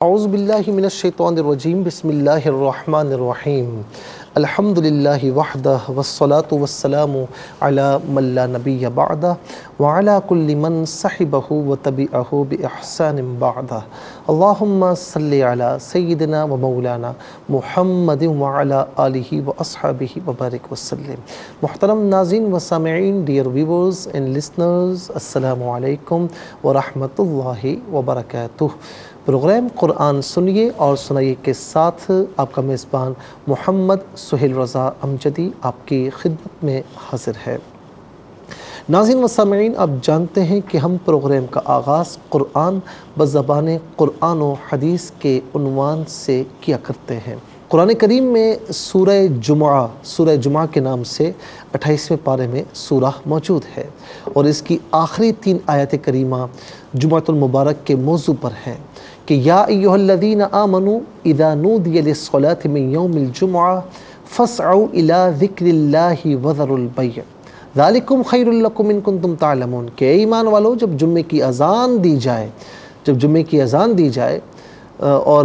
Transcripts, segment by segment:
اعوذ باللہ من الشیطان الرجیم بسم اللہ الرحمن الرحیم الحمدللہ وحدہ والصلاة والسلام علی من لا نبی بعدہ وعلی کل من صحبہ وتبعہ بإحسان بعدہ اللہم صلی علی سیدنا و مولانا محمد وعلی آلہ واصحابہ وبارک وسلم۔ محترم ناظرین و سامعین، ڈیئر ویورز اینڈ لسنرز، السلام علیکم ورحمۃ اللہ وبرکاتہ۔ پروگرام قرآن سنیے اور سنائیے کے ساتھ آپ کا میزبان محمد سہیل رضا امجدی آپ کی خدمت میں حاضر ہے۔ ناظرین و سامعین، آپ جانتے ہیں کہ ہم پروگرام کا آغاز قرآن بزبان قرآن و حدیث کے عنوان سے کیا کرتے ہیں۔ قرآن کریم میں سورہ جمعہ کے نام سے 28ویں پارے میں سورہ موجود ہے، اور اس کی آخری 3 آیات کریمہ جمعۃ المبارک کے موضوع پر ہیں کہ یا ایھا الذین آمنوا اذا نودی للصلاۃ من یوم الجمعہ فاسعوا الی ذکر اللہ وذروا البیع ذالکم خیر لکم ان کنتم تعلمون، کہ اے ایمان والو، جب جمعے کی اذان دی جائے اور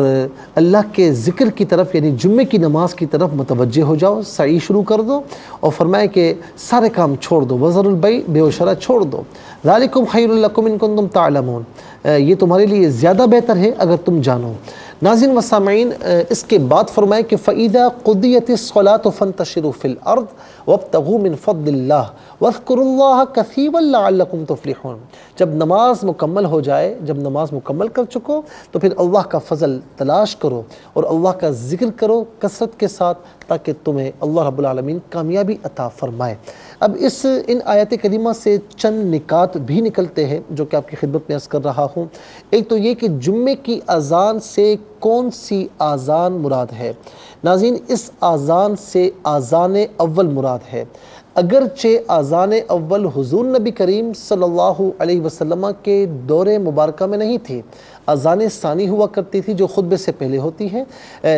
اللہ کے ذکر کی طرف یعنی جمعے کی نماز کی طرف متوجہ ہو جاؤ، سعی شروع کر دو، اور فرمائے کہ سارے کام چھوڑ دو، وذروا البیع، بے و شرع چھوڑ دو، ذالکم خیر لکم ان کنتم تعلمون، یہ تمہارے لیے زیادہ بہتر ہے اگر تم جانو۔ ناظرین و سامعین، اس کے بعد فرمائے کہ فَإِذَا قُضِيَتِ الصَّلَاةُ فَانتَشِرُوا فِي الْأَرْضِ وَابْتَغُوا مِن فَضْلِ اللَّهِ وَاذْكُرُوا اللَّهَ كَثِيرًا لَعَلَّكُمْ تُفْلِحُونَ۔ جب نماز مکمل ہو جائے، جب نماز مکمل کر چکو تو پھر اللہ کا فضل تلاش کرو اور اللہ کا ذکر کرو کثرت کے ساتھ، تاکہ تمہیں اللہ رب العالمین کامیابی عطا فرمائے۔ اب ان آیات کریمہ سے چند نکات بھی نکلتے ہیں جو کہ آپ کی خدمت میں عرض کر رہا ہوں۔ ایک تو یہ کہ جمعے کی اذان سے کون سی اذان مراد ہے؟ ناظرین، اس اذان سے اذان اول مراد ہے، اگرچہ اذان اول حضور نبی کریم صلی اللہ علیہ وسلم کے دور مبارکہ میں نہیں تھی، اذان ثانی ہوا کرتی تھی جو خطبے سے پہلے ہوتی ہے،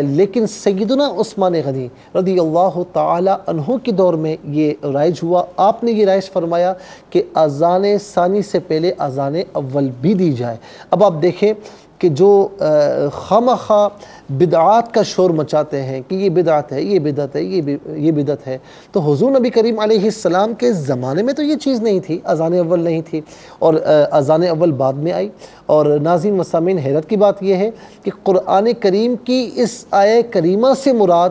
لیکن سیدنا عثمان غنی رضی اللہ تعالی عنہ کے دور میں یہ رائج ہوا۔ آپ نے یہ رائج فرمایا کہ اذان ثانی سے پہلے اذان اول بھی دی جائے۔ اب آپ دیکھیں کہ جو خامخواہ بدعات کا شور مچاتے ہیں کہ یہ بدعت ہے، یہ بدعت ہے، یہ بدعت ہے، تو حضور نبی کریم علیہ السلام کے زمانے میں تو یہ چیز نہیں تھی، اذان اول نہیں تھی، اور اذان اول بعد میں آئی۔ اور ناظرین و سامعین، حیرت کی بات یہ ہے کہ قرآن کریم کی اس آیہ کریمہ سے مراد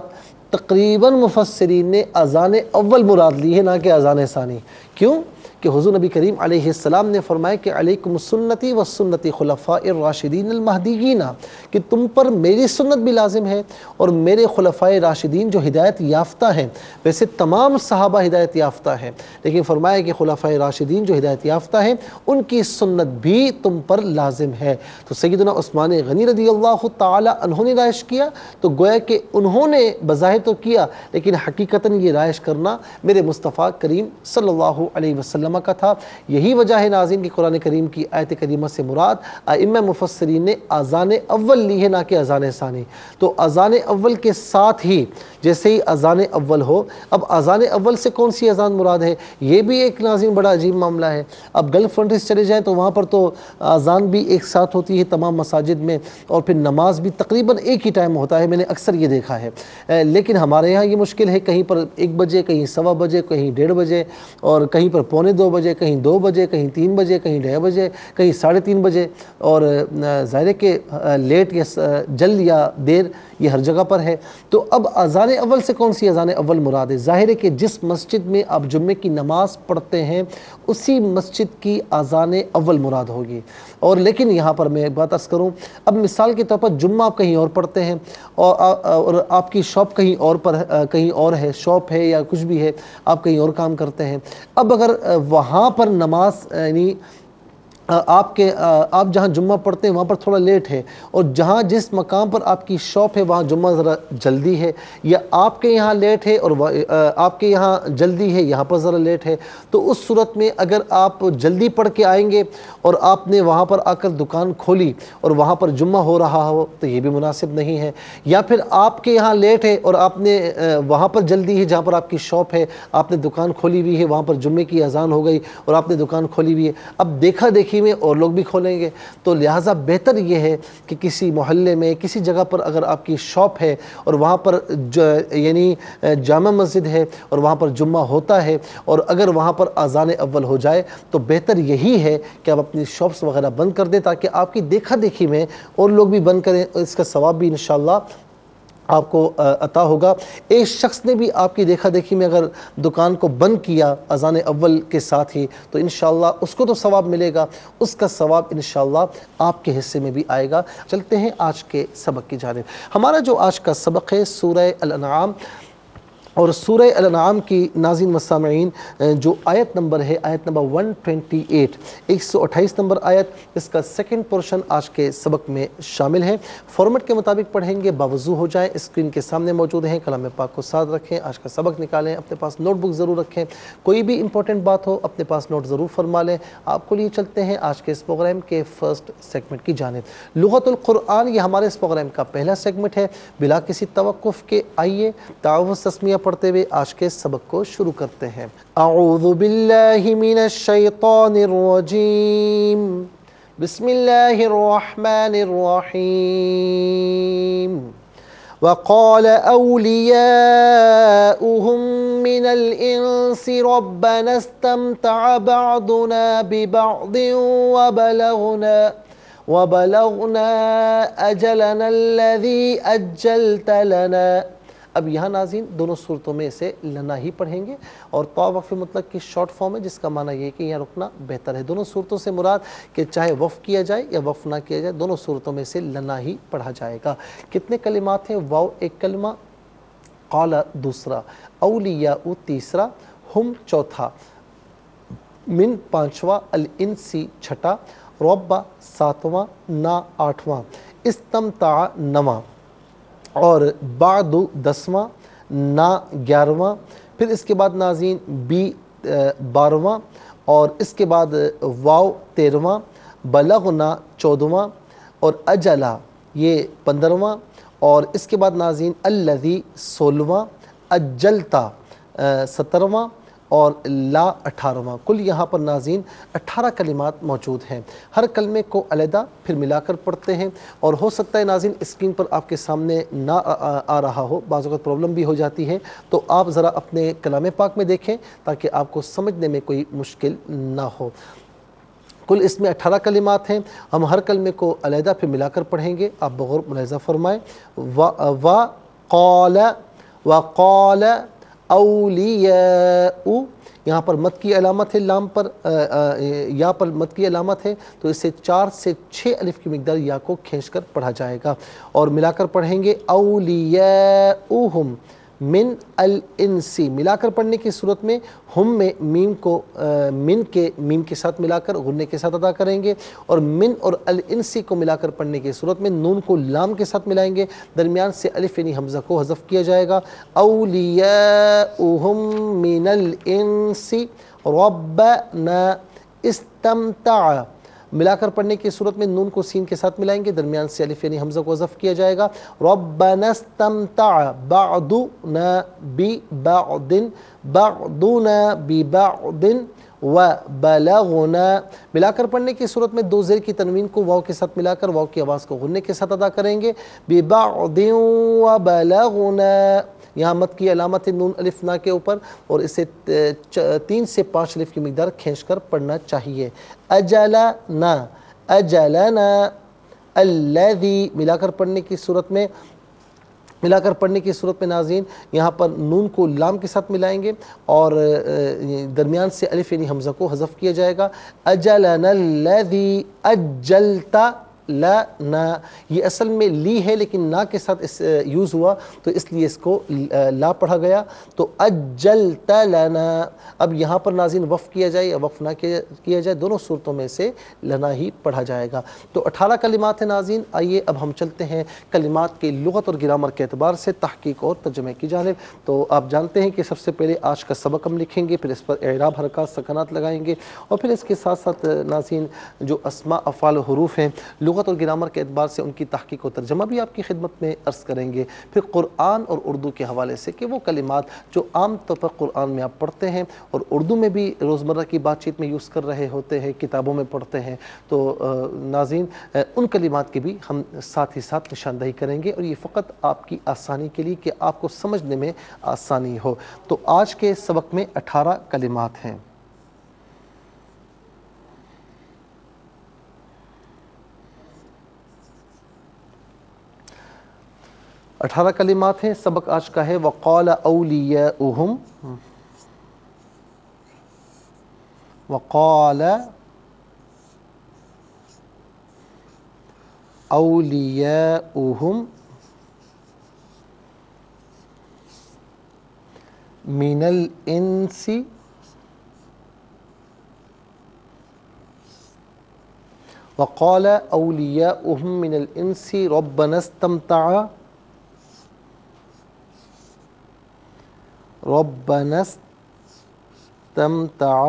تقریباً مفسرین نے اذان اول مراد لی ہے، نہ کہ اذان ثانی۔ کیوں؟ کہ حضور نبی کریم علیہ السلام نے فرمایا کہ علیکم سنتی و سنتی خلفاء الراشدین المہدیین، کہ تم پر میری سنت بھی لازم ہے اور میرے خلفاء راشدین جو ہدایت یافتہ ہیں۔ ویسے تمام صحابہ ہدایت یافتہ ہیں، لیکن فرمایا کہ خلفاء راشدین جو ہدایت یافتہ ہیں ان کی سنت بھی تم پر لازم ہے۔ تو سیدنا عثمان غنی رضی اللہ تعالی عنہ نے رائج کیا، تو گویا کہ انہوں نے بظاہر تو کیا، لیکن حقیقتاً یہ رائج کرنا میرے مصطفیٰ کریم صلی اللہ علیہ وسلم کا تھا۔ یہی وجہ ہے ناظرین کہ قرآن کریم کی آیت کریمہ سے مراد ائمہ مفسرین نے اذان اول لی ہے، نہ کہ اذان ثانی۔ تو اذان اول کے ساتھ ہی جیسے ہی اذان اول ہو، اب اذان اول سے کون سی اذان مراد ہے، یہ بھی ایک ناظرین بڑا عجیب معاملہ ہے۔ اب گلف کنٹریز چلے جائیں تو وہاں پر تو اذان بھی ایک ساتھ ہوتی ہے تمام مساجد میں، اور پھر نماز بھی تقریباً ایک ہی ٹائم ہوتا ہے، میں نے اکثر یہ دیکھا ہے۔ لیکن ہمارے یہاں یہ مشکل ہے، کہیں پر 1 بجے، کہیں 1:15 بجے، کہیں 1:30 بجے، اور کہیں پر 1:45 بجے، کہیں 2 بجے، کہیں 3 بجے، کہیں 1:30 بجے، کہیں 3:30 بجے، اور ظاہر ہے کہ لیٹ یا جلد یا دیر یہ ہر جگہ پر ہے۔ تو اب اذان اول سے کون سی اذان اول مراد ہے؟ ظاہر ہے کہ جس مسجد میں آپ جمعے کی نماز پڑھتے ہیں اسی مسجد کی اذان اول مراد ہوگی۔ اور لیکن یہاں پر میں ایک بات عرض کروں، اب مثال کے طور پر جمعہ آپ کہیں اور پڑھتے ہیں اور آپ کی شاپ کہیں اور ہے، شاپ ہے یا کچھ بھی ہے، آپ کہیں اور کام کرتے ہیں۔ اب اگر وہاں پر نماز یعنی آپ جہاں جمعہ پڑھتے ہیں وہاں پر تھوڑا لیٹ ہے، اور جس مقام پر آپ کی شاپ ہے وہاں جمعہ ذرا جلدی ہے، یا آپ کے یہاں لیٹ ہے اور آپ کے یہاں جلدی ہے، یہاں پر ذرا لیٹ ہے، تو اس صورت میں اگر آپ جلدی پڑھ کے آئیں گے اور آپ نے وہاں پر آ کر دکان کھولی اور وہاں پر جمعہ ہو رہا ہو تو یہ بھی مناسب نہیں ہے۔ یا پھر آپ کے یہاں لیٹ ہے اور آپ نے وہاں پر جلدی ہے جہاں پر آپ کی شاپ ہے، آپ نے دکان کھولی ہوئی ہے، وہاں پر جمعے کی اذان ہو گئی اور آپ نے دکان کھولی ہوئی ہے۔ اب دیکھا دیکھی دیکھی میں اور لوگ بھی کھولیں گے، تو لہٰذا بہتر یہ ہے کہ کسی محلے میں کسی جگہ پر اگر آپ کی شاپ ہے اور وہاں پر یعنی جامع مسجد ہے اور وہاں پر جمعہ ہوتا ہے، اور اگر وہاں پر اذان اول ہو جائے تو بہتر یہی ہے کہ آپ اپنی شاپس وغیرہ بند کر دیں، تاکہ آپ کی دیکھا دیکھی میں اور لوگ بھی بند کریں، اس کا ثواب بھی انشاءاللہ آپ کو عطا ہوگا۔ ایک شخص نے بھی آپ کی دیکھا دیکھی میں اگر دکان کو بند کیا اذان اول کے ساتھ ہی تو انشاءاللہ اس کو تو ثواب ملے گا، اس کا ثواب انشاءاللہ آپ کے حصے میں بھی آئے گا۔ چلتے ہیں آج کے سبق کی جانب۔ ہمارا جو آج کا سبق ہے سورہ الانعام، اور سورہ الانعام کی ناظرین و سامعین جو آیت نمبر ہے آیت نمبر 128 128 نمبر آیت، اس کا سیکنڈ پورشن آج کے سبق میں شامل ہے۔ فارمیٹ کے مطابق پڑھیں گے، باوضو ہو جائیں، اسکرین کے سامنے موجود ہیں، کلام پاک کو ساتھ رکھیں، آج کا سبق نکالیں، اپنے پاس نوٹ بک ضرور رکھیں، کوئی بھی امپورٹنٹ بات ہو اپنے پاس نوٹ ضرور فرما لیں۔ آپ کو لیے چلتے ہیں آج کے اس پروگرام کے فرسٹ سیگمنٹ کی جانب۔ لغت القرآن یہ ہمارے اس پروگرام کا پہلا سیگمنٹ ہے۔ بلا کسی توقف کے آئیے تعوذ تسمیہ پڑھتے ہوئے آج کے سبق کو شروع کرتے ہیں۔ اعوذ باللہ من الشیطان الرجیم، بسم اللہ الرحمن الرحیم۔ وقال أولياؤهم من الإنس ربنا استمتع بعضنا ببعض وبلغنا أجلنا الذي أجلت لنا۔ اب یہاں ناظرین دونوں صورتوں میں اسے لنا ہی پڑھیں گے، اور طا وقف مطلق کی شارٹ فارم ہے، جس کا معنی یہ ہے کہ یہاں رکنا بہتر ہے۔ دونوں صورتوں سے مراد کہ چاہے وقف کیا جائے یا وقف نہ کیا جائے، دونوں صورتوں میں سے لنا ہی پڑھا جائے گا۔ کتنے کلمات ہیں؟ واو ایک کلمہ، قال دوسرا، اولیاء تیسرا، ہم چوتھا، من پانچواں، الانسی چھٹا، رب ساتواں، نا آٹھواں، استمتع نواں، اور بعد 10واں، نا 11واں، پھر اس کے بعد ناظرین بی 12واں، اور اس کے بعد واو 13واں، بلغنا 14واں، اور اجلا یہ 15واں، اور اس کے بعد ناظرین الذی 16واں، اجلتا 17واں، اور لا 18واں۔ کل یہاں پر ناظرین 18 کلمات موجود ہیں۔ ہر کلمے کو علیحدہ پھر ملا کر پڑھتے ہیں، اور ہو سکتا ہے ناظرین اسکرین پر آپ کے سامنے نہ آ رہا ہو، بعض اوقات پرابلم بھی ہو جاتی ہے، تو آپ ذرا اپنے کلام پاک میں دیکھیں تاکہ آپ کو سمجھنے میں کوئی مشکل نہ ہو۔ کل اس میں 18 کلمات ہیں، ہم ہر کلمے کو علیحدہ پھر ملا کر پڑھیں گے، آپ بغور ملاحظہ فرمائیں۔ وقال اولیاء، یہاں پر مد کی علامت ہے، لام پر یا پر مد کی علامت ہے، تو اسے 4 سے 6 الف کی مقدار یا کو کھینچ کر پڑھا جائے گا، اور ملا کر پڑھیں گے اولیاؤہم من الانسی۔ ملا کر پڑھنے کی صورت میں ہم میں میم کو من کے میم کے ساتھ ملا کر غنے کے ساتھ ادا کریں گے، اور من اور الانسی کو ملا کر پڑھنے کی صورت میں نون کو لام کے ساتھ ملائیں گے، درمیان سے الف یعنی حمزہ کو حذف کیا جائے گا۔ اولیاؤہم من الانسی ربنا استمتع، ملا کر پڑھنے کی صورت میں نون کو سین کے ساتھ ملائیں گے، درمیان سے الف یعنی حمزہ کو حذف کیا جائے گا۔ ربنا استمتع بعضنا ببعض بعضنا ببعض وبلغنا، ملا کر پڑھنے کی صورت میں دو زیر کی تنوین کو واو کے ساتھ ملا کر واو کی آواز کو غنے کے ساتھ ادا کریں گے۔ ببعض وبلغنا، یہاں مد کی علامت ہے نون الف نا کے اوپر، اور اسے 3 سے 5 الف کی مقدار کھینچ کر پڑھنا چاہیے۔ اجلنا اجلنا الذی، ملا کر پڑھنے کی صورت میں ناظرین یہاں پر نون کو لام کے ساتھ ملائیں گے، اور درمیان سے الف یعنی حمزہ کو حذف کیا جائے گا۔ اجلنا الذی اجلتا لنا، یہ اصل میں لی ہے لیکن نا کے ساتھ یوز ہوا تو اس لیے اس کو لا پڑھا گیا، تو اجلت لنا۔ اب یہاں پر ناظرین وقف کیا جائے یا وقف نہ کیا جائے، دونوں صورتوں میں سے لنا ہی پڑھا جائے گا۔ تو 18 کلمات ہیں ناظرین۔ آئیے اب ہم چلتے ہیں کلمات کے لغت اور گرامر کے اعتبار سے تحقیق اور ترجمے کی جانب۔ تو آپ جانتے ہیں کہ سب سے پہلے آج کا سبق ہم لکھیں گے، پھر اس پر اعراب، حرکات، سکنات لگائیں گے، اور پھر اس کے ساتھ ساتھ ناظرین جو اسماء، افعال و حروف ہیں، لغت لغت اور گرامر کے اعتبار سے ان کی تحقیق و ترجمہ بھی آپ کی خدمت میں عرض کریں گے، پھر قرآن اور اردو کے حوالے سے کہ وہ کلمات جو عام طور پر قرآن میں آپ پڑھتے ہیں اور اردو میں بھی روزمرہ کی بات چیت میں یوز کر رہے ہوتے ہیں، کتابوں میں پڑھتے ہیں، تو ناظرین ان کلمات کی بھی ہم ساتھ ہی ساتھ نشاندہی کریں گے، اور یہ فقط آپ کی آسانی کے لیے کہ آپ کو سمجھنے میں آسانی ہو۔ تو آج کے سبق میں 18 کلمات ہیں۔ 18 کلمات ہیں۔ سبق آج کا ہے وَقَالَ أَوْلِيَاؤُهُمْ، وَقَالَ أَوْلِيَاؤُهُمْ مِنَ الْإِنسِ وَقَالَ أَوْلِيَاؤُهُمْ مِنَ الْإِنسِ رَبَّنَا اسْتَمْتَعَ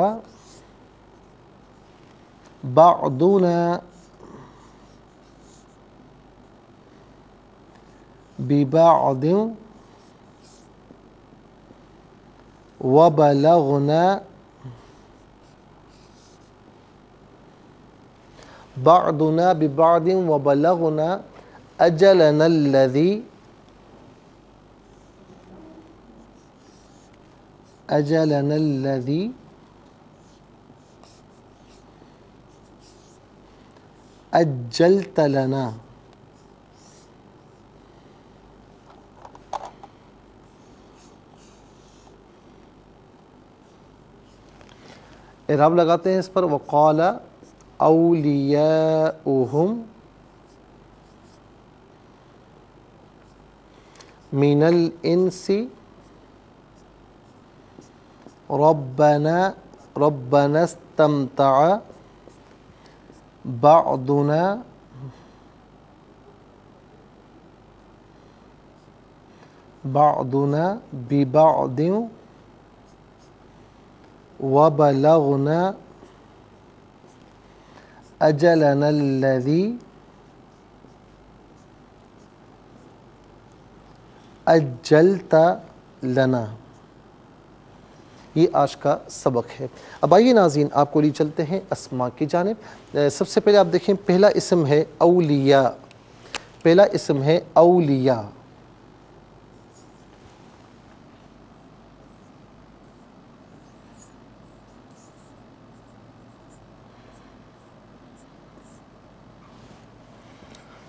بَعْضُنَا بِبَعْضٍ وَبَلَغْنَا بعضنا ببعض وبلغنا أجلنا الذي أجلت لنا۔ اعراب لگاتے ہیں اس پر، وقال اولیاؤہم من الانس ربنا استمتع بعضنا ببعض وبلغنا أجلنا الذي أجلت لنا۔ یہ آج کا سبق ہے۔ اب آئیے ناظرین آپ کو لی چلتے ہیں اسماء کی جانب۔ سب سے پہلے آپ دیکھیں پہلا اسم ہے اولیاء، پہلا اسم ہے اولیاء۔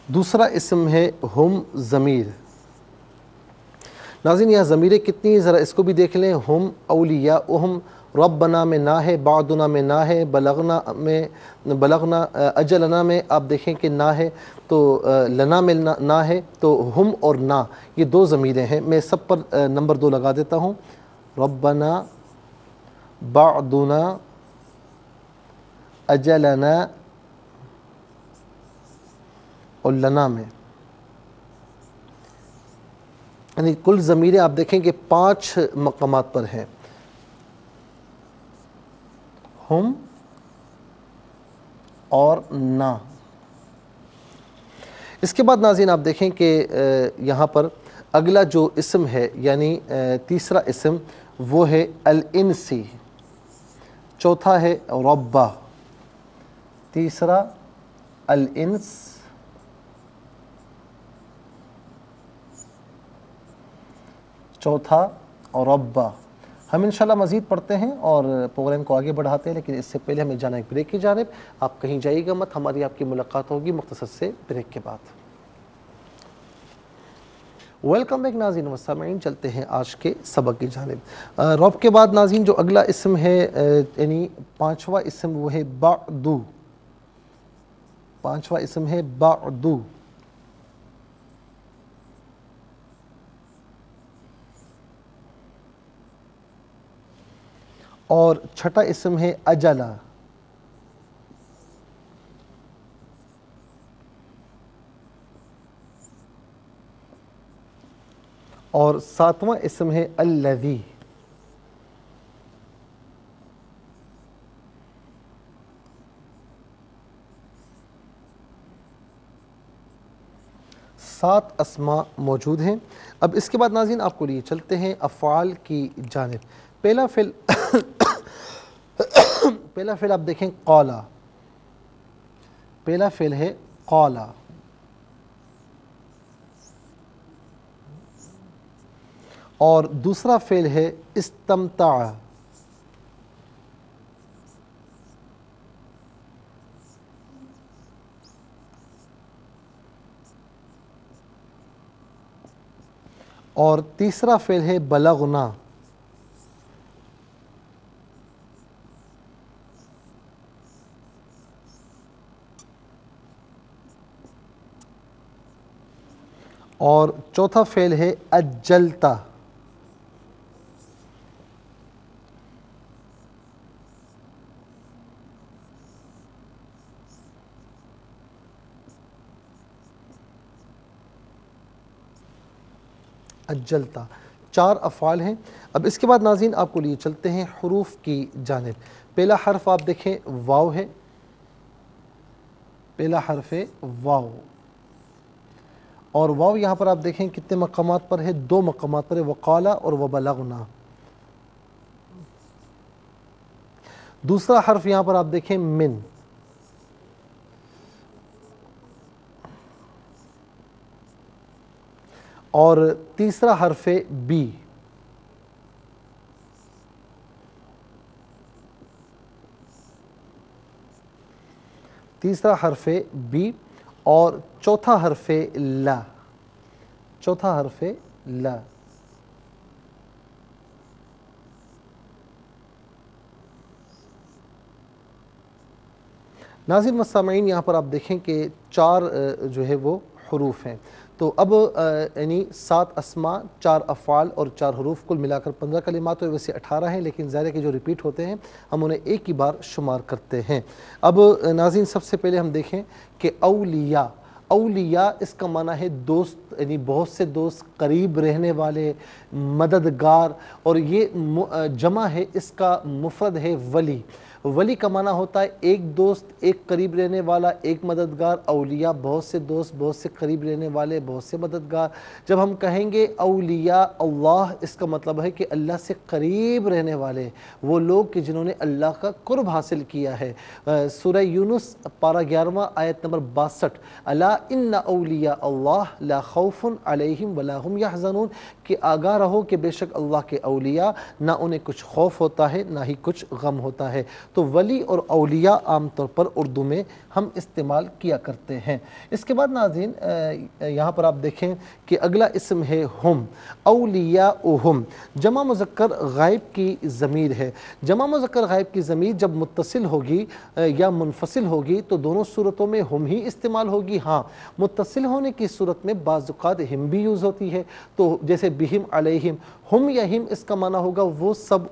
دوسرا اسم ہے ہم ضمیر۔ ناظرین یہاں ضمیریں کتنی ہیں ذرا اس کو بھی دیکھ لیں۔ ہم اولیاؤہم، ربنا میں نہ ہے، بعدنا میں نہ ہے، بلغنا اجلنا میں آپ دیکھیں کہ نہ ہے، تو لنا میں نہ ہے، تو ہم اور نہ یہ دو ضمیریں ہیں۔ میں سب پر نمبر 2 لگا دیتا ہوں۔ ربنا، بعدنا، اجلنا اور لنا میں، یعنی کل ضمیریں آپ دیکھیں کہ 5 مقامات پر ہیں۔ ہم اور نا۔ اس کے بعد ناظرین آپ دیکھیں کہ یہاں پر اگلا جو اسم ہے یعنی تیسرا اسم وہ ہے الانسی، چوتھا ہے ربہ، تیسرا الانس، چوتھا ربہ۔ ہم انشاءاللہ مزید پڑھتے ہیں اور پروگرام کو آگے بڑھاتے ہیں، لیکن اس سے پہلے ہمیں جانا ایک بریک کی جانب۔ آپ کہیں جائیے گا مت، ہماری آپ کی ملاقات ہوگی مختصر سے بریک کے بعد۔ ویلکم بیک ناظرین و سامعین، چلتے ہیں آج کے سبق کی جانب۔ رب کے بعد ناظرین جو اگلا اسم ہے یعنی 5واں اسم وہ ہے بعدو، 5واں اسم ہے بعدو۔ اور چھٹا اسم ہے اجلا۔ اور 7واں اسم ہے الذی۔ 7 اسما موجود ہیں۔ اب اس کے بعد ناظرین آپ کو لیے چلتے ہیں افعال کی جانب۔ پہلا فعل آپ دیکھیں قالا، پہلا فعل ہے قالا، اور دوسرا فعل ہے استمتع، اور تیسرا فعل ہے بلغنا، اور چوتھا فعل ہے اجلتا۔ اجلتا 4 افعال ہیں۔ اب اس کے بعد ناظرین آپ کو لیے چلتے ہیں حروف کی جانب۔ پہلا حرف آپ دیکھیں واو ہے، پہلا حرف ہے واو، اور واو یہاں پر آپ دیکھیں کتنے مقامات پر ہے، 2 مقامات پر ہے، وقالا اور وبلغنا۔ دوسرا حرف یہاں پر آپ دیکھیں من، اور تیسرا حرف ہے بی۔ تیسرا حرف ہے بی، اور چوتھا حرف ہے لا، چوتھا حرف ہے لا۔ ناظرین و سامعین یہاں پر آپ دیکھیں کہ 4 جو ہے وہ حروف ہیں۔ تو اب یعنی 7 اسما، 4 افعال اور 4 حروف، کل ملا کر 15 کلمات ہوئے، ویسے 18 ہیں، لیکن ظاہر ہے کہ جو ریپیٹ ہوتے ہیں ہم انہیں ایک ہی بار شمار کرتے ہیں۔ اب ناظرین سب سے پہلے ہم دیکھیں کہ اولیاء، اولیاء اس کا معنی ہے دوست، یعنی بہت سے دوست، قریب رہنے والے، مددگار، اور یہ جمع ہے، اس کا مفرد ہے ولی۔ ولی کا معنی ہوتا ہے ایک دوست، ایک قریب رہنے والا، ایک مددگار۔ اولیاء بہت سے دوست، بہت سے قریب رہنے والے، بہت سے مددگار۔ جب ہم کہیں گے اولیاء اللہ، اس کا مطلب ہے کہ اللہ سے قریب رہنے والے، وہ لوگ کہ جنہوں نے اللہ کا قرب حاصل کیا ہے۔ سورہ یونس پارہ 11 آیت نمبر 62، الا ان اولیاء اللہ لا خوف علیہم ولا هم یحزنون، کہ آگاہ رہو کہ بے شک اللہ کے اولیاء نہ انہیں کچھ خوف ہوتا ہے نہ ہی کچھ غم ہوتا ہے۔ تو ولی اور اولیاء عام طور پر اردو میں ہم استعمال کیا کرتے ہیں۔ اس کے بعد ناظرین یہاں پر آپ دیکھیں کہ اگلا اسم ہے ہم، اولیاؤہم، جمع مذکر غائب کی ضمیر ہے۔ جمع مذکر غائب کی ضمیر جب متصل ہوگی یا منفصل ہوگی تو دونوں صورتوں میں ہم ہی استعمال ہوگی۔ ہاں، متصل ہونے کی صورت میں بعض اوقات ہم بھی یوز ہوتی ہے، تو جیسے بہم علیہم، ہم یا ہم اس کا معنی ہوگا وہ سب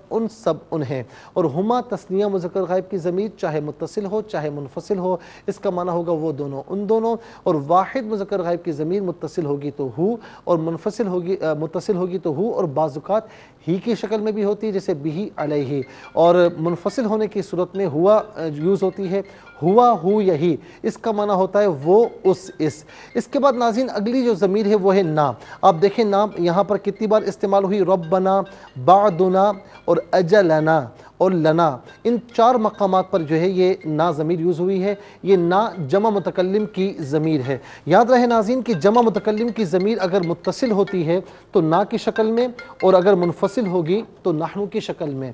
ان ہیں، اور ہما تثنیہ مذکر غائب کی ضمیر چاہے متصل ہو چاہے منفصل ہو اس کا معنی ہوگا وہ دونوں ان دونوں، اور واحد مذکر غائب کی ضمیر متصل ہوگی تو ہو، اور متصل ہوگی تو ہو، اور بعض اوقات ہی کی شکل میں بھی ہوتی ہے جیسے بہی علیہ، اور منفصل ہونے کی صورت میں ہوا یوز ہوتی ہے، ہوا ہو یہی، اس کا معنی ہوتا ہے وہ اس کے بعد ناظرین اگلی جو ضمیر ہے وہ ہے نا۔ آپ دیکھیں نا یہاں پر کتنی بار استعمال ہوئی، ربنا، بعدنا، اور اجلنا، اور لنا، ان 4 مقامات پر جو ہے یہ نا ضمیر یوز ہوئی ہے۔ یہ نا جمع متکلم کی ضمیر ہے۔ یاد رہے ناظرین کہ جمع متکلم کی ضمیر اگر متصل ہوتی ہے تو نا کی شکل میں، اور اگر منفصل ہوگی تو نحن کی شکل میں۔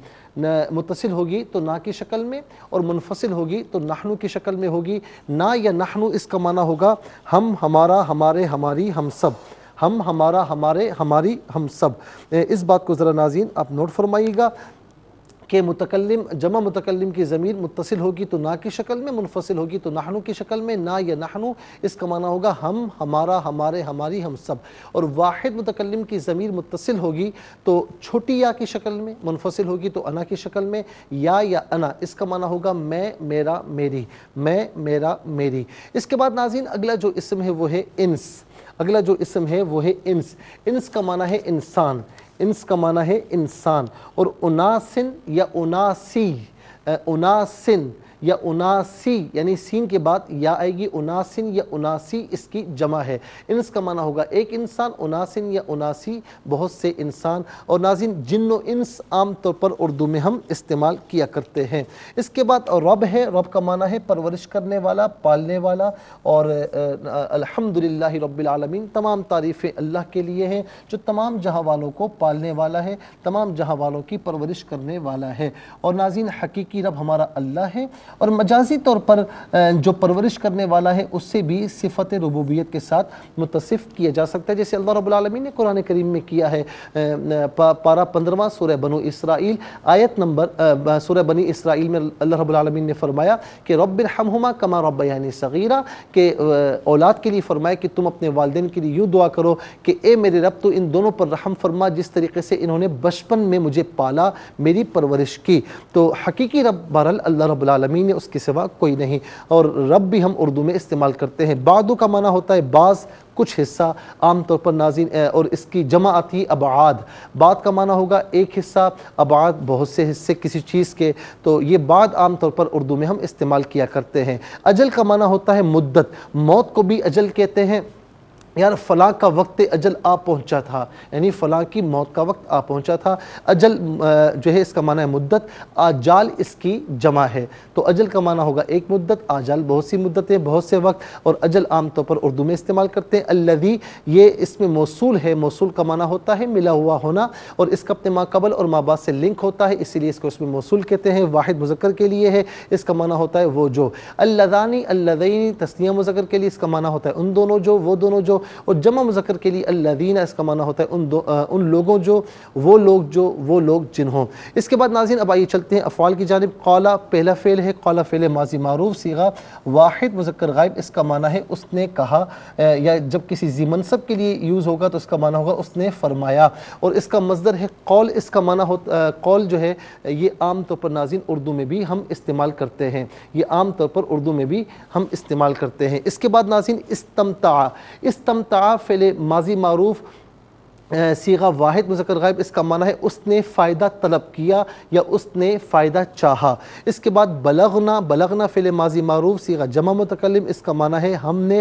متصل ہوگی تو نا کی شکل میں، اور منفصل ہوگی تو نحن کی شکل میں ہوگی۔ نا یا نحن اس کا معنی ہوگا ہم، ہمارا، ہمارے، ہماری، ہم سب، ہم، ہمارا، ہمارے، ہماری، ہم سب۔ اس بات کو ذرا ناظرین آپ نوٹ فرمائیے گا کہ جمع متکلم کی ضمیر متصل ہوگی تو نا کی شکل میں، منفصل ہوگی تو نحن کی شکل میں۔ نا یا نحن اس کا معنی ہوگا ہم، ہمارا، ہمارے، ہماری، ہم سب، اور واحد متکلم کی ضمیر متصل ہوگی تو چھوٹی یا کی شکل میں، منفصل ہوگی تو انا کی شکل میں۔ یا انا اس کا معنی ہوگا میں، میرا، میری، میں، میرا، میری۔ اس کے بعد ناظرین اگلا جو اسم ہے وہ ہے انس، اگلا جو اسم ہے وہ ہے انس۔ انس کا معنی ہے انسان، انس کا معنی ہے انسان، اور اناسن یا اناسی، اناسن یا اناسی یعنی سین کے بعد یا آئے گی، اناسن یا اناسی اس کی جمع ہے۔ انس کا معنی ہوگا ایک انسان، اناسن یا اناسی بہت سے انسان۔ اور ناظرین جن و انس عام طور پر اردو میں ہم استعمال کیا کرتے ہیں۔ اس کے بعد رب ہے، رب کا معنی ہے پرورش کرنے والا، پالنے والا، اور الحمدللہ رب العالمین تمام تعریفیں اللہ کے لیے ہیں جو تمام جہاں والوں کو پالنے والا ہے، تمام جہاں والوں کی پرورش کرنے والا ہے۔ اور ناظرین حقیقی رب ہمارا اللہ ہے، اور مجازی طور پر جو پرورش کرنے والا ہے اس سے بھی صفت ربوبیت کے ساتھ متصف کیا جا سکتا ہے، جیسے اللہ رب العالمین نے قرآن کریم میں کیا ہے۔ پارہ 15 سورہ بنو اسرائیل آیت نمبر سورہ بنی اسرائیل میں اللہ رب العالمین نے فرمایا کہ رب ارحمہما کما ربیانی صغیرا، کہ اولاد کے لیے فرمایا کہ تم اپنے والدین کے لیے یوں دعا کرو کہ اے میرے رب تو ان دونوں پر رحم فرما جس طریقے سے انہوں نے بچپن میں مجھے پالا، میری پرورش کی۔ تو حقیقی رب بہرحال اللہ رب العالمین ہے، اس کے سوا کوئی نہیں۔ اور رب بھی ہم اردو میں استعمال کرتے ہیں۔ بعدو کا معنی ہوتا ہے بعض، کچھ حصہ، عام طور پر ناظرین اور اس کی جمع آتی ہے ابعاد۔ بعد کا معنی ہوگا ایک حصہ، ابعاد بہت سے حصے کسی چیز کے، تو یہ بعد عام طور پر اردو میں ہم استعمال کیا کرتے ہیں۔ اجل کا معنی ہوتا ہے مدت، موت کو بھی اجل کہتے ہیں، یار فلاں کا وقت اجل آ پہنچا تھا، یعنی فلاں کی موت کا وقت آ پہنچا تھا۔ اجل جو ہے اس کا معنی ہے مدت، آجال اس کی جمع ہے، تو اجل کا معنی ہوگا ایک مدت، آجال بہت سی مدتیں، بہت سے وقت، اور اجل عام طور پر اردو میں استعمال کرتے ہیں۔ الذی یہ اس میں موصول ہے، موصول کا معنی ہوتا ہے ملا ہوا ہونا، اور اس کا اپنے ما قبل اور ما بعد سے لنک ہوتا ہے، اسی لیے اس کو اس میں موصول کہتے ہیں۔ واحد مذکر کے لیے ہے، اس کا معنی ہوتا ہے وہ جو۔ اللذانی اللذین تثنیہ مذکر کے لیے اس کا معنی ہوتا ہے ان دونوں جو، وہ دونوں جو، اور جمع مذکر کے لیے الذین اس کا معنی ہوتا ہے ان لوگوں جو، وہ لوگ جو، وہ لوگ جنہوں۔ اس کے بعد ناظرین اب آئیے چلتے ہیں افعال کی جانب۔ قالا پہلا فعل ہے، قالا فعل ماضی معروف صیغہ واحد مذکر غائب، اس کا معنی ہے اس نے کہا، یا جب کسی ذی منصب کے لیے یوز ہوگا تو اس کا معنی ہوگا اس نے فرمایا۔ اور اس کا مصدر ہے قول، اس کا معنی ہوتا قول جو ہے یہ عام طور پر ناظرین اردو میں بھی ہم استعمال کرتے ہیں، یہ عام طور پر اردو میں بھی ہم استعمال کرتے ہیں۔ اس کے بعد ناظرین استمتع، استمتع فعل ماضی معروف صیغہ واحد مذکر غائب، اس کا معنی ہے اس نے فائدہ طلب کیا یا اس نے فائدہ چاہا۔ اس کے بعد بلغنا، بلغنا فعل ماضی معروف صیغہ جمع متکلم، اس کا معنی ہے ہم نے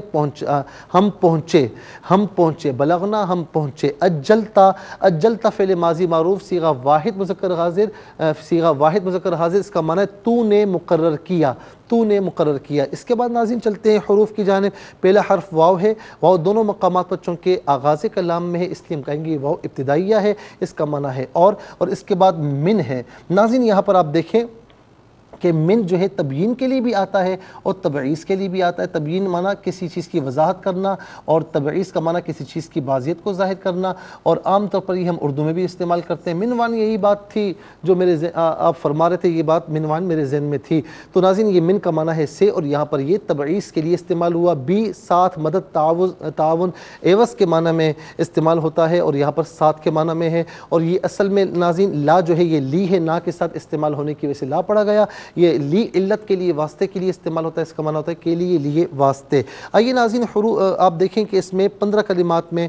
ہم پہنچے، ہم پہنچے، بلغنا ہم پہنچے۔ اجلتا، اجلتا فعل ماضی معروف صیغہ واحد مذکر حاضر، صیغہ واحد مذکر حاضر، اس کا معنی ہے تو نے مقرر کیا، تو نے مقرر کیا۔ اس کے بعد ناظرین چلتے ہیں حروف کی جانب۔ پہلا حرف واو ہے، واو دونوں مقامات پر چونکہ آغاز کلام میں ہے اس لیے ہم کہیں گے واو ابتدائیہ ہے، اس کا معنی ہے اور اس کے بعد من ہے۔ ناظرین یہاں پر آپ دیکھیں کہ من جو ہے تبیین کے لیے بھی آتا ہے اور تبعیض کے لیے بھی آتا ہے۔ تبیین معنی کسی چیز کی وضاحت کرنا، اور تبعیض کا معنی کسی چیز کی بازیت کو ظاہر کرنا، اور عام طور پر یہ ہم اردو میں بھی استعمال کرتے ہیں۔ منوان یہی بات تھی جو آپ فرما رہے تھے، یہ بات منوان میرے ذہن میں تھی۔ تو ناظرین یہ من کا معنی ہے سے، اور یہاں پر یہ تبعیض کے لیے استعمال ہوا۔ بھی ساتھ، مدد، تعاون، عوض کے معنی میں استعمال ہوتا ہے، اور یہاں پر ساتھ کے معنی میں ہے۔ اور یہ اصل میں ناظرین لا جو ہے یہ لی ہے، نا کے ساتھ استعمال ہونے کی وجہ سے لا پڑا گیا۔ یہ لی علت کے لیے، واسطے کے لیے استعمال ہوتا ہے، اس کا معنی ہوتا ہے کے لیے، لیے، واسطے۔ آئیے ناظرین آپ دیکھیں کہ اس میں 15 کلمات میں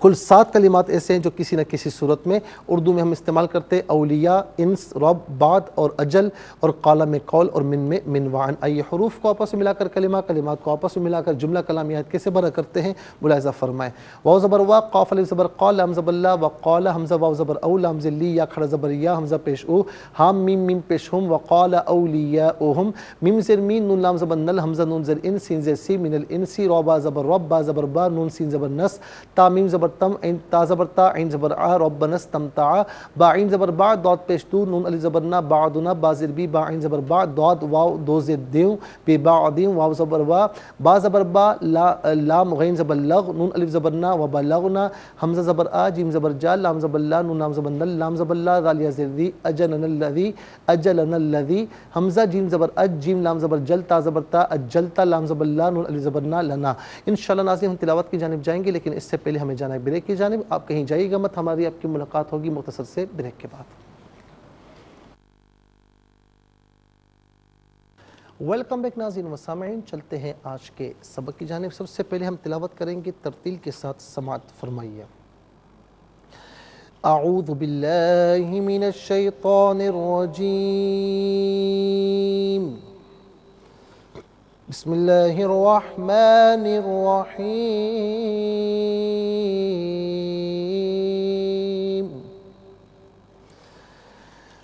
کل 7 کلمات ایسے ہیں جو کسی نہ کسی صورت میں اردو میں ہم استعمال کرتے ہیں۔ اولیاء، انس، رب، بعد اور اجل، اور قال میں قول، اور من میں منوان۔ آئیے حروف کو آپس میں ملا کر کلمات کو آپس میں ملا کر جملہ کلامیات کیسے بنا کرتے ہیں ملاحظہ فرمائیں۔ واو زبر وا، قاف الف زبر قال، لام زبر لا، وقال حمزہ واو زبر او، لام زل لی، یا کھڑا زبر یا، حمزہ پیش او، حام میم میم پیش ہم، وقال اولیاؤہم، میم زر مین، نون لام زبر نل، حمزہ نون زر ان، سین زر سی، من الانسی، رو با زبر رب، با زبر با، نون سین زبر نس، تا میم زبر تم، عین تا زبر تا، عین زبر آ، ربنا استمتع، با عین زبر با، داد پیش دو، نون الف زبر نا، بعدنا، با زر بی، با عین زبر با، داد واو دو زر دیو، بی بعدین، واو زبر وا، با زبر با، لام غین زبر لغ، نون الف زبر نا، و بلغنا، حمزہ زبر آ، جیم زبر جا، لام زبر لا، نون لام زبر نل، لام زبر لا، ذال یا زر دی، اجلنا الذی، اجلنا الذی، حمزہ جیم زبر اج، جیم لام زبر جل، تا زبر تا، اجلتا، لام زبر لا، نون الف زبر نا، لنا۔ انشاءاللہ ناظرین ہم تلاوت کی جانب جائیں گے، لیکن اس سے پہلے ہمیں جانا ہے بریک کی جانب۔ آپ کہیں جائیے گا مت، ہماری آپ کی ملاقات ہوگی مختصر سے بریک کے بعد۔ ویلکم بیک ناظرین و سامعین، چلتے ہیں آج کے سبق کی جانب۔ سب سے پہلے ہم تلاوت کریں گے، ترتیل کے ساتھ سماعت فرمائیے۔ اعوذ باللہ من الشیطان الرجیم بسم اللہ الرحمن الرحیم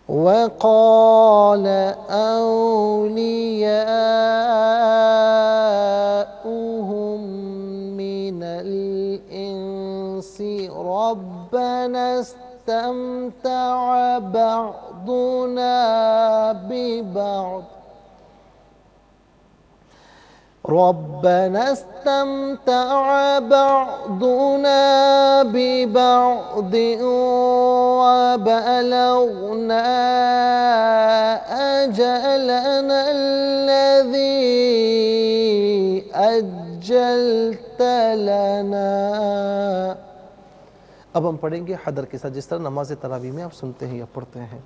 وقال أولياؤهم من الإنس ربنا استمتع بعضنا ببعض وبلغنا أجلنا الذي أجلت لنا. اب ہم پڑھیں گے حدر کے ساتھ، جس طرح نماز تراویح میں آپ سنتے ہیں یا پڑھتے ہیں.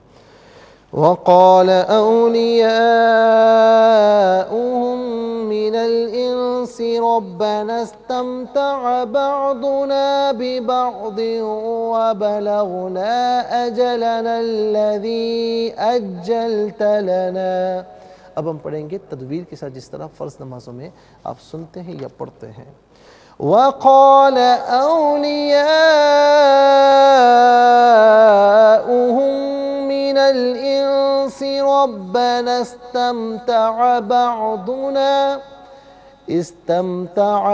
وقال أولياؤهم من الإنس ربنا استمتع بعضنا ببعض وبلغنا أجلنا الذي أجلت لنا. اب ہم پڑھیں گے تدویر کے ساتھ، جس طرح فرض نمازوں میں آپ سنتے ہیں یا پڑھتے ہیں. وقال أولياؤهم من الإنس ربنا استمتع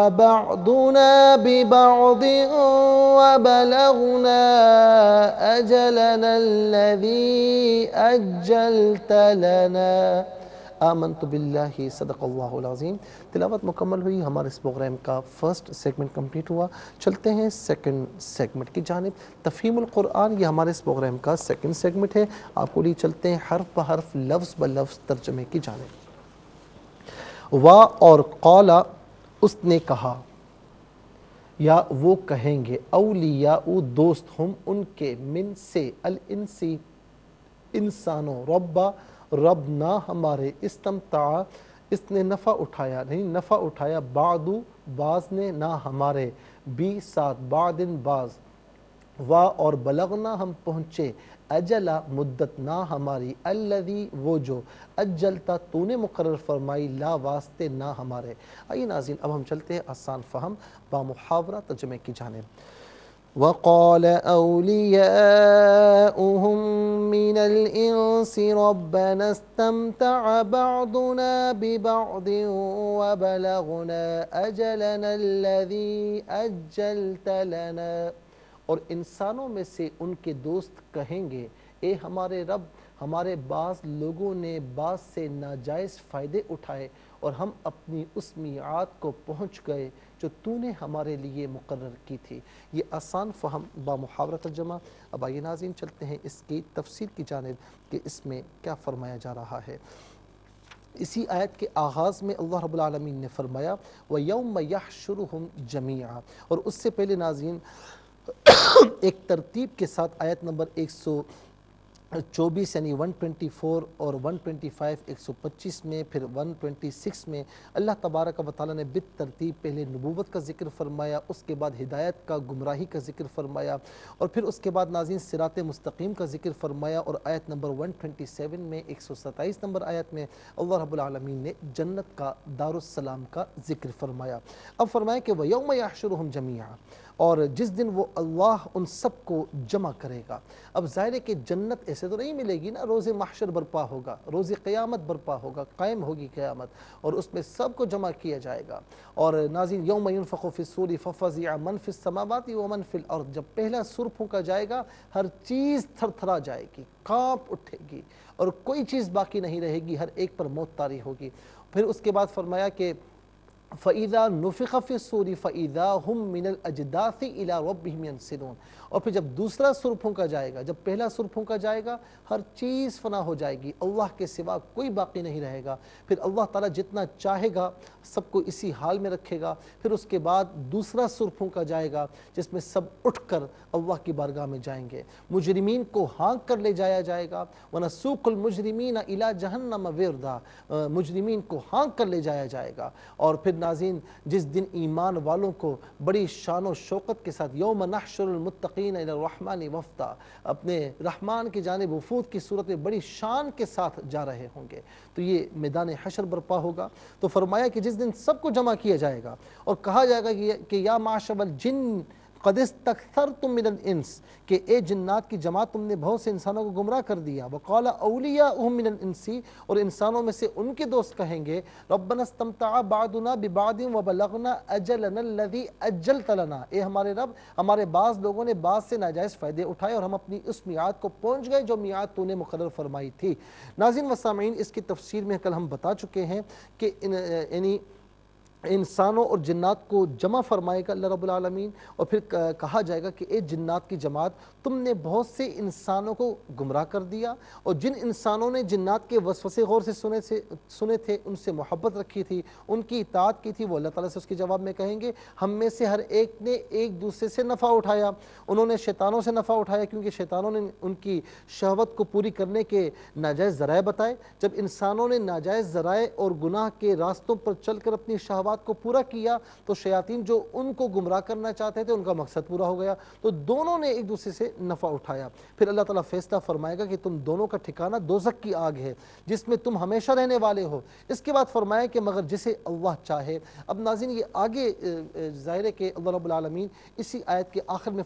بعضنا ببعض وبلغنا أجلنا الذي أجلت لنا. آمنت باللہ صدق اللہ العظیم. تلاوت مکمل ہوئی، ہمارے اس پروگرام کا فرسٹ سیگمنٹ کمپلیٹ ہوا. چلتے ہیں سیکنڈ سیگمنٹ کی جانب. تفہیم القرآن یہ ہمارے اس پروگرام کا سیکنڈ سیگمنٹ ہے. آپ کو لیے چلتے ہیں حرف بحرف، لفظ بلفظ ترجمے کی جانب. وا اور قالا اس نے کہا، یا وہ کہیں گے، اولیاء دوست، ہم ان کے، من سے، الانسی انسانوں، ربا رب نہ ہمارے، استمتع اس نے نفع اٹھایا، نہیں نفع اٹھایا، بعدو بعض نے، نہ ہمارے، بی ساتھ، بعدن بعض، وا اور بلغنا ہم پہنچے، اجلا مدت، نہ ہماری، الذی وہ جو، اجلتا تو نے مقرر فرمائی، لا واسطے نہ ہمارے. آئیے ناظرین اب ہم چلتے ہیں آسان فہم با محاورہ ترجمے کی جانب. وقال أولياؤهم من الإنس ربنا استمتع بعضنا ببعض وبلغنا أجلنا الذي أجلت لنا. اور انسانوں میں سے ان کے دوست کہیں گے، اے ہمارے رب، ہمارے بعض لوگوں نے بعض سے ناجائز فائدے اٹھائے اور ہم اپنی اس میعاد کو پہنچ گئے جو تو نے ہمارے لیے مقرر کی تھی. یہ آسان فہم با محاورہ ترجمہ. اب آئیے ناظرین چلتے ہیں اس کی تفسیر کی جانب کہ اس میں کیا فرمایا جا رہا ہے. اسی آیت کے آغاز میں اللہ رب العالمین نے فرمایا وَيَوْمَ يَحْشُرُهُمْ جَمِيعًا. اور اس سے پہلے ناظرین ایک ترتیب کے ساتھ آیت نمبر 124 یعنی 124 اور 125 125 میں، پھر 126 میں اللہ تبارک و تعالیٰ نے بالترتیب پہلے نبوت کا ذکر فرمایا، اس کے بعد ہدایت کا، گمراہی کا ذکر فرمایا، اور پھر اس کے بعد ناظرین صراط مستقیم کا ذکر فرمایا. اور آیت نمبر 127 میں 127 نمبر آیت میں اللہ رب العالمین نے جنت کا، دارالسلام کا ذکر فرمایا. اب فرمایا کہ وَيَوْمَ يَحْشُرُهُمْ جَمِيعًا، اور جس دن وہ اللہ ان سب کو جمع کرے گا. اب ظاہر ہے کہ جنت ایسے تو نہیں ملے گی نا، روز محشر برپا ہوگا، روز قیامت برپا ہوگا، قائم ہوگی قیامت، اور اس میں سب کو جمع کیا جائے گا. اور ناظرین یوم ينفخ فی الصور ففزع من فی السماوات ومن فی الارض، جب پہلا سر پھونکا جائے گا ہر چیز تھر تھرا جائے گی، کانپ اٹھے گی، اور کوئی چیز باقی نہیں رہے گی، ہر ایک پر موت طاری ہوگی. پھر اس کے بعد فرمایا کہ فَإِذَا نُفِخَ فِي الصُّورِ فَإِذَا هُمْ مِنَ الْأَجْدَاثِ إِلَىٰ رَبِّهِمْ يَنْسِلُونَ. اور پھر جب دوسرا سر پھونکا جائے گا، جب پہلا سر پھونکا جائے گا، ہر چیز فنا ہو جائے گی، اللہ کے سوا کوئی باقی نہیں رہے گا. پھر اللہ تعالیٰ جتنا چاہے گا سب کو اسی حال میں رکھے گا. پھر اس کے بعد دوسرا سر پھونکا جائے گا جس میں سب اٹھ کر اللہ کی بارگاہ میں جائیں گے. مجرمین کو ہانک کر لے جایا جائے گا. وَنَسُوقُ الْمُجْرِمِينَ إِلَىٰ جَهَنَّمَ وِرْدًا، مجرمین کو ہانک کر لے جایا جائے گا. اور پھر ناظرین جس دن ایمان والوں کو بڑی شان و شوقت کے ساتھ یوم نحشر المتقین الی الرحمن وفدا اپنے رحمان کی جانب وفود کی صورت میں بڑی شان کے ساتھ جا رہے ہوں گے، تو یہ میدان حشر برپا ہوگا۔ تو فرمایا کہ جس دن سب کو جمع کیا جائے گا اور کہا جائے گا کہ یا معشر الجن قد استکثرتم من الانس، کہ اے جنات کی جماعت تم نے بہت سے انسانوں کو گمراہ کر دیا۔ وقال اولیاؤہم من الانس، اور انسانوں میں سے ان کے دوست کہیں گے ربنا استمتع بعضنا ببعض وبلغنا اجلنا الذی اجلت لنا، اے ہمارے رب ہمارے بعض لوگوں نے بعض سے ناجائز فائدے اٹھائے اور ہم اپنی اس میعاد کو پہنچ گئے جو میعاد تو نے مقرر فرمائی تھی۔ ناظرین و سامعین، اس کی تفسیر میں کل ہم بتا چکے ہیں کہ یعنی انسانوں اور جنات کو جمع فرمائے گا اللہ رب العالمین، اور پھر کہا جائے گا کہ اے جنات کی جماعت تم نے بہت سے انسانوں کو گمراہ کر دیا، اور جن انسانوں نے جنات کے وسوسے غور سے سنے تھے، ان سے محبت رکھی تھی، ان کی اطاعت کی تھی، وہ اللہ تعالیٰ سے اس کے جواب میں کہیں گے ہم میں سے ہر ایک نے ایک دوسرے سے نفع اٹھایا۔ انہوں نے شیطانوں سے نفع اٹھایا کیونکہ شیطانوں نے ان کی شہوت کو پوری کرنے کے ناجائز ذرائع بتائے۔ جب انسانوں نے ناجائز ذرائع اور گناہ کے راستوں پر چل کر اپنی شہوات کو پورا کیا تو شیاطین جو ان کو گمراہ کرنا چاہتے تھے ان کا مقصد پورا ہو گیا، تو دونوں نے ایک دوسرے سے نفع اٹھایا۔ پھر اللہ تعالیٰ فیصلہ فرمائے گا کہ تم دونوں کا ٹھکانہ دوزخ کی آگ ہے جس میں تم ہمیشہ رہنے والے ہو۔ اس کے بعد فرمایا کہ مگر جسے اللہ چاہے۔ اب ناظرین یہ آگے ظاہر ہے کہ اللہ رب العالمین اسی آیت کے آخر میں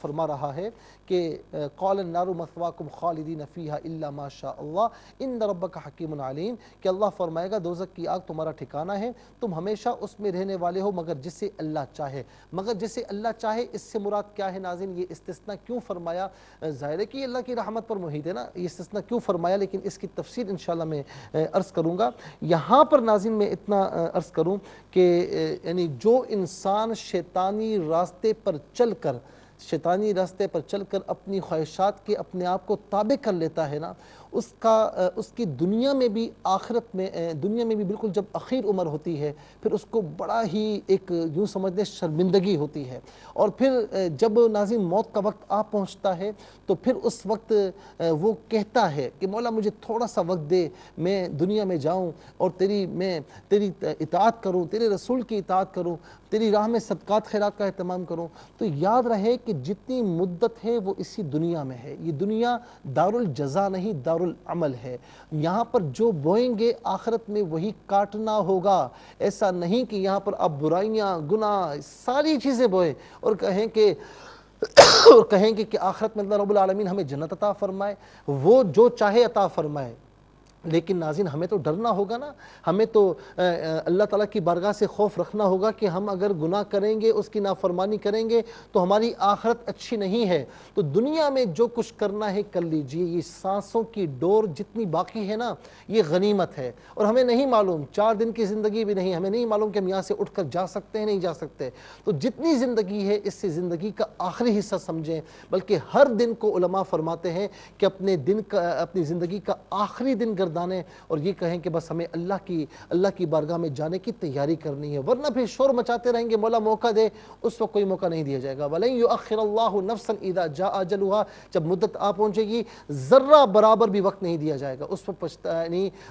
فرما رہا ہے کہ قال النار مثواکم خالدین فیہا الا ما شاء اللہ ان ربک حکیم علیم، کہ اللہ فرمائے گا دوزخ کی آگ تمہارا ٹھکانہ ہے، تم ہمیشہ اس میں رہنے والے ہو مگر جسے اللہ چاہے۔ مگر جسے اللہ چاہے اس سے مراد کیا ہے ناظرین؟ یہ استثناء کیوں فرمایا؟ ظاہر ہے کہ اللہ کی رحمت پر محیط ہے نا، یہ استثناء کیوں فرمایا، لیکن اس کی تفسیر انشاءاللہ میں عرض کروں گا۔ یہاں پر ناظرین میں اتنا عرض کروں کہ یعنی جو انسان شیطانی راستے پر چل کر اپنی خواہشات کے اپنے آپ کو تابع کر لیتا ہے نا، اس کی دنیا میں بھی آخرت میں دنیا میں بھی بالکل جب اخیر عمر ہوتی ہے پھر اس کو بڑا ہی ایک یوں سمجھ لیں شرمندگی ہوتی ہے، اور پھر جب ناظرین موت کا وقت آ پہنچتا ہے تو پھر اس وقت وہ کہتا ہے کہ مولا مجھے تھوڑا سا وقت دے، میں دنیا میں جاؤں اور میں تیری اطاعت کروں، تیرے رسول کی اطاعت کروں، تیری راہ میں صدقات خیرات کا اہتمام کروں۔ تو یاد رہے کہ جتنی مدت ہے وہ اسی دنیا میں ہے، یہ دنیا دار الجزا نہیں دار العمل ہے، یہاں پر جو بوئیں گے آخرت میں وہی کاٹنا ہوگا۔ ایسا نہیں کہ یہاں پر آپ برائیاں گناہ ساری چیزیں بوئیں اور کہیں کہ آخرت میں اللہ رب العالمین ہمیں جنت عطا فرمائے، وہ جو چاہے عطا فرمائے۔ لیکن ناظرین ہمیں تو ڈرنا ہوگا نا، ہمیں تو اللہ تعالیٰ کی بارگاہ سے خوف رکھنا ہوگا کہ ہم اگر گناہ کریں گے، اس کی نافرمانی کریں گے تو ہماری آخرت اچھی نہیں ہے۔ تو دنیا میں جو کچھ کرنا ہے کر لیجئے، یہ سانسوں کی ڈور جتنی باقی ہے نا یہ غنیمت ہے، اور ہمیں نہیں معلوم 4 دن کی زندگی بھی نہیں، ہمیں نہیں معلوم کہ ہم یہاں سے اٹھ کر جا سکتے ہیں نہیں جا سکتے۔ تو جتنی زندگی ہے اس سے زندگی کا آخری حصہ سمجھیں، بلکہ ہر دن کو علماء فرماتے ہیں کہ اپنی زندگی کا آخری دن گردانیں اور یہ کہیں کہ بس ہمیں اللہ کی بارگاہ میں جانے کی تیاری کرنی ہے، ورنہ پھر شور مچاتے رہیں گے مولا موقع دے، اس وقت کوئی موقع نہیں دیا جائے گا۔ وَلَن يُؤَخِّرَ اللَّهُ نَفْسًا إِذَا جَاءَ أَجَلُهَا، جب مدت آ پہنچے گی ذرہ برابر بھی وقت نہیں دیا جائے گا،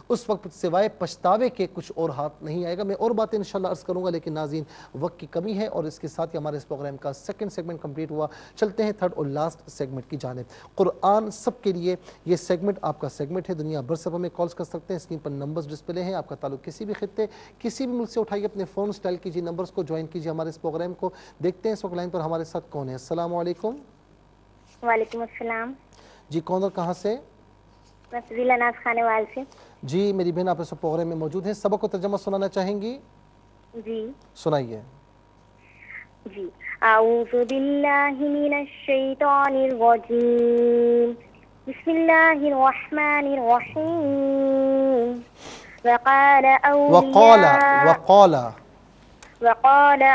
اس وقت سوائے پچھتاوے کے کچھ اور ہاتھ نہیں آئے گا۔ میں اور باتیں انشاءاللہ عرض کروں گا لیکن ناظرین وقت کی کمی ہے، اور اس کے ساتھ ہی ہمارے اس پروگرام کا سیکنڈ سیگمنٹ کمپلیٹ ہوا۔ چلتے ہیں تھرڈ اور لاسٹ سیگمنٹ کی جانب۔ قرآن سب کے لیے یہ سیگمنٹ آپ کا سیگمنٹ ہے، دنیا بھر سے ہمیں کالز کر سکتے ہیں، اسکرین پر نمبرز ڈسپلے ہیں، آپ کا تعلق کسی بھی خطے کسی بھی ملک سے اٹھائیے، اپنے فون اسٹائل کیجیے، نمبرز کو جوائن کیجیے ہمارے اس پروگرام کو۔ دیکھتے ہیں اس وقت لائن پر ہمارے ساتھ کون ہے۔ السلام علیکم۔ وعلیکم السلام جی کون اور کہاں سے؟ میں فضیلہ ناز خانے وال سے۔ جی میری بہن آپ اس پروگرام میں موجود ہیں، سبق کو ترجمہ سنانا چاہیں گی؟ جی سنائیے۔ جی اعوذ باللہ من الشیطان الرجیم، بسم اللہ الرحمن الرحیم۔ وقال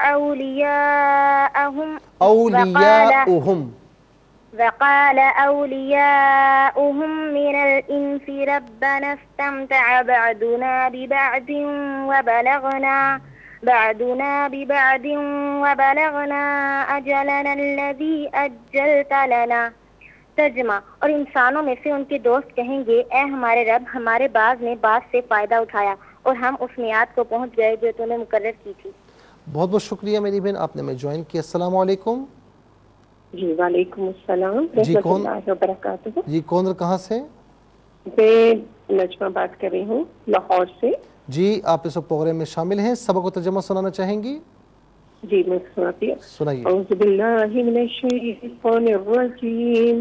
أولياؤهم من الإنس ربنا استمتع بعضنا ببعض وبلغنا أجلنا الذي أجلت لنا۔ ترجمہ، اور انسانوں میں سے ان کے دوست کہیں گے اے ہمارے رب، ہمارے بعض نے بعض سے فائدہ اٹھایا اور ہم اس میعاد کو پہنچ گئے جو تو نے مقرر کی تھی۔ بہت بہت شکریہ میری بہن، آپ نے ہمیں جوائن کیا۔ السلام علیکم۔ جی وعلیکم السلام جی رحمۃ کون؟ اللہ وبرکاتہ۔ جی کون اور کہاں سے؟ میں نجمہ بات کر رہی ہوں لاہور سے۔ جی آپ اس وقت پروگرام میں شامل ہیں، سبق و ترجمہ سنانا چاہیں گی؟ جی میں سناتی ہوں۔ سنائیے۔ اعوذ باللہ من الشیطان الرجیم،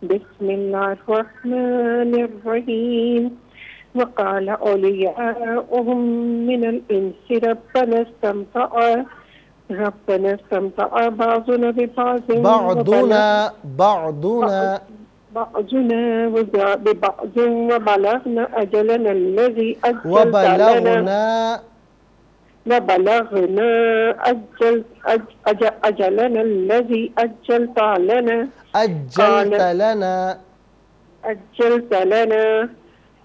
بسم اللہ الرحمن الرحیم۔ وقال اولیاؤہم من الانس ربنا استمتع بعضنا ببعض بعضنا ببعض وبلغنا أجلنا الذي أجلت لنا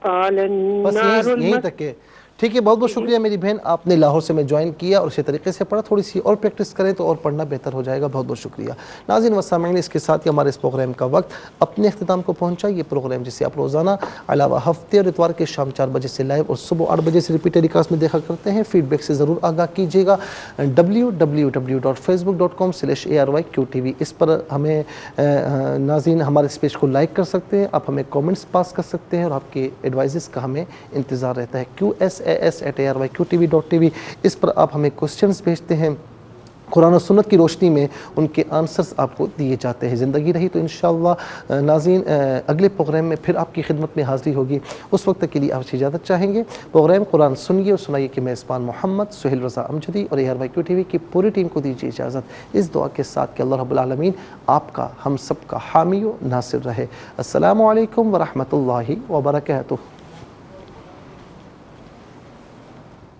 قال بس النار یہیں تک ہے، ٹھیک ہے۔ بہت بہت شکریہ میری بہن، آپ نے لاہور سے میں جوائن کیا اور اسی طریقے سے پڑھا، تھوڑی سی اور پریکٹس کریں تو اور پڑھنا بہتر ہو جائے گا۔ بہت بہت شکریہ ناظرین و سامعین، اس کے ساتھ ہی ہمارے اس پروگرام کا وقت اپنے اختتام کو پہنچا۔ یہ پروگرام جسے آپ روزانہ علاوہ ہفتے اور اتوار کے شام 4 بجے سے لائیو اور صبح 8 بجے سے ریپیٹ ٹیلی کاسٹ میں دیکھا کرتے ہیں، فیڈ بیک سے ضرور آگاہ کیجیے گا۔ www.facebook.com/ARYQTV اس پر ہمیں ناظرین ہمارے اس پیج کو لائک کر سکتے ہیں، آپ ہمیں کامنٹس پاس کر سکتے ہیں اور آپ کے ایڈوائزز کا ہمیں انتظار رہتا ہے۔ QSAS@ARYQTV.tv اس پر آپ ہمیں کوسچنز بھیجتے ہیں، قرآن و سنت کی روشنی میں ان کے آنسرز آپ کو دیے جاتے ہیں۔ زندگی رہی تو انشاءاللہ ناظرین اگلے پروگرام میں پھر آپ کی خدمت میں حاضری ہوگی، اس وقت تک کے لیے آپ سے اجازت چاہیں گے۔ پروگرام قرآن سنیے اور سنائیے کے میزبان محمد سہیل رضا امجدی اور ARYQTV کی پوری ٹیم کو دیجیے اجازت، اس دعا کے ساتھ کہ اللہ رب العالمین آپ کا ہم سب کا حامی و ناصر رہے۔ السلام علیکم ورحمۃ اللہ وبرکاتہ۔